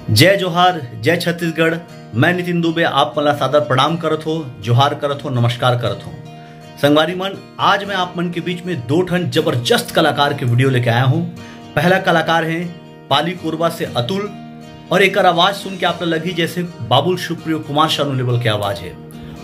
जय जोहार, जय छत्तीसगढ़। मैं नितिन दुबे आप मला सादर प्रणाम करत हो, जोहार करत हो, नमस्कार करत हो। संगवारी मन, आज मैं आप मन के बीच में दो ठन जबरदस्त कलाकार के वीडियो लेके आया हूँ। पहला कलाकार है पाली कोरबा से अतुल, और एक आवाज सुन के आप लगी जैसे बाबुल सुप्रियो कुमार शानू लेवल की आवाज है।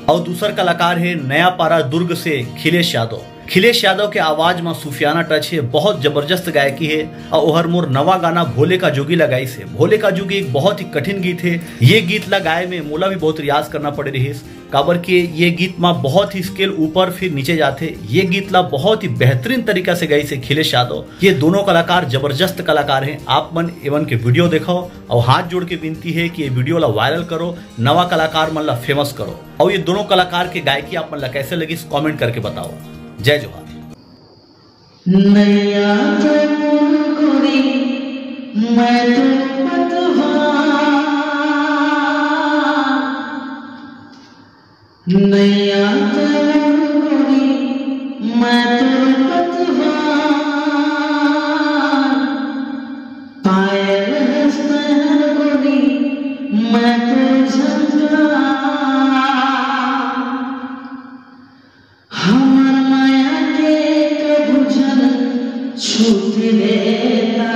और दूसरा कलाकार है नया पारा दुर्ग से खिलेश यादव। खिलेश यादव के आवाज में सूफियाना टच है, बहुत जबरदस्त गायकी है। और ओहर मोर नवा गाना भोले का जोगी लगाई से। भोले का जोगी एक बहुत ही कठिन गीत है। ये गीत ला गाए में मोला भी बहुत रियाज करना पड़े रही, काबर के ये गीत में बहुत ही स्केल ऊपर फिर नीचे जाते। ये गीत ला बहुत ही बेहतरीन तरीका से गाई से खिलेश यादव। ये दोनों कलाकार जबरदस्त कलाकार हैं। आप मन एवन के वीडियो देखो और हाथ जोड़ के विनती है कि ये वीडियो ला वायरल करो, नवा कलाकार मन ला फेमस करो। और ये दोनों कलाकार के गायकी आप मन ला कैसे लगी कमेंट करके बताओ। जय जोहार। नैया गोरी मैं तो पतवा, नैया गोरी मैं तो पतवा, पायल हस्तर गोरी मैं तो झंका, हमर माया के कबूझन छूट लेता।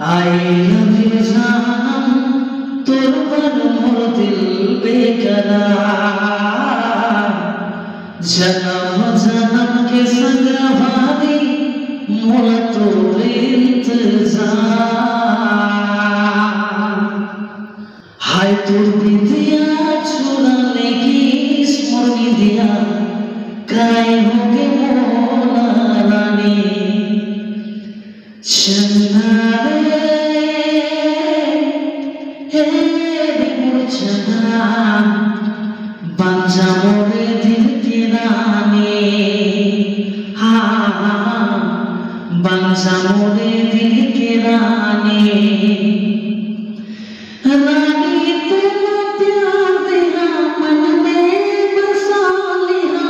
आई लव यू जानम तोर पर मोर दिल बेकरार, जन्म जन्म के संगवारी मोला तोर इंतजार। हाय तोर बिंदिया छुड़ाने की स्मृति दिया, काय होगे मोला रानी। चंदा रे मोर चंदा, बन जा मोरे दिल की रानी। हाँ बन जा मोरे दिल की रानी। रानी तेरा प्यार तेरा मन में बसा लिया,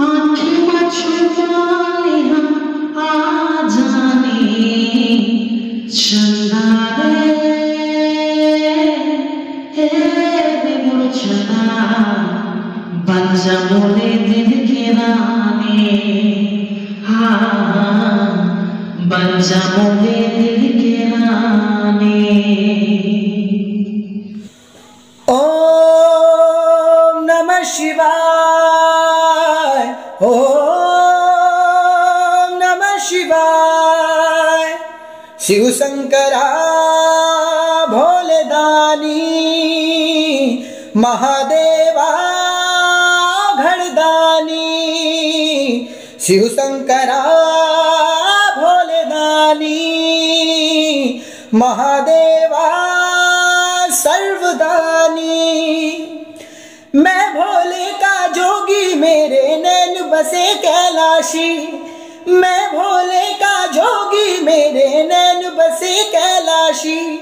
आँखें में छुपा लिया आ जानी। चंदा रे मोर चंदा, बन जा मोरे दिल की रानी। हाँ बन जा मोरे दिल की रानी। ओम नमः शिवाय, ओम नमः शिवाय। शिव शंकरा भोले दानी, महादेवा घरदानी। शिव शंकरा भोले दानी, महादेवा सर्वदानी। मैं भोले का जोगी मेरे नैन बसे कैलाशी, मैं भोले का जोगी मेरे नैन बसे कैलाशी।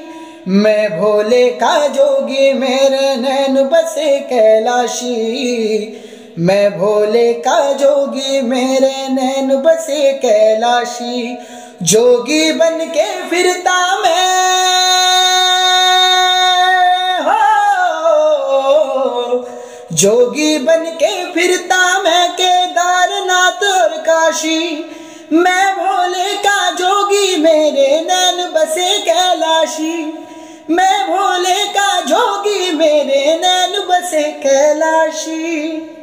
मैं भोले का जोगी मेरे नैन बसे कैलाशी, मैं भोले का जोगी मेरे नैन बसे कैलाशी। जोगी बन के फिरता मैं, जोगी बन के फिरता मैं केदारनाथ और काशी। मैं भोले का जोगी मेरे नैन बसे कैलाशी, मैं भोले का जोगी मेरे नैन बसे कैलाशी।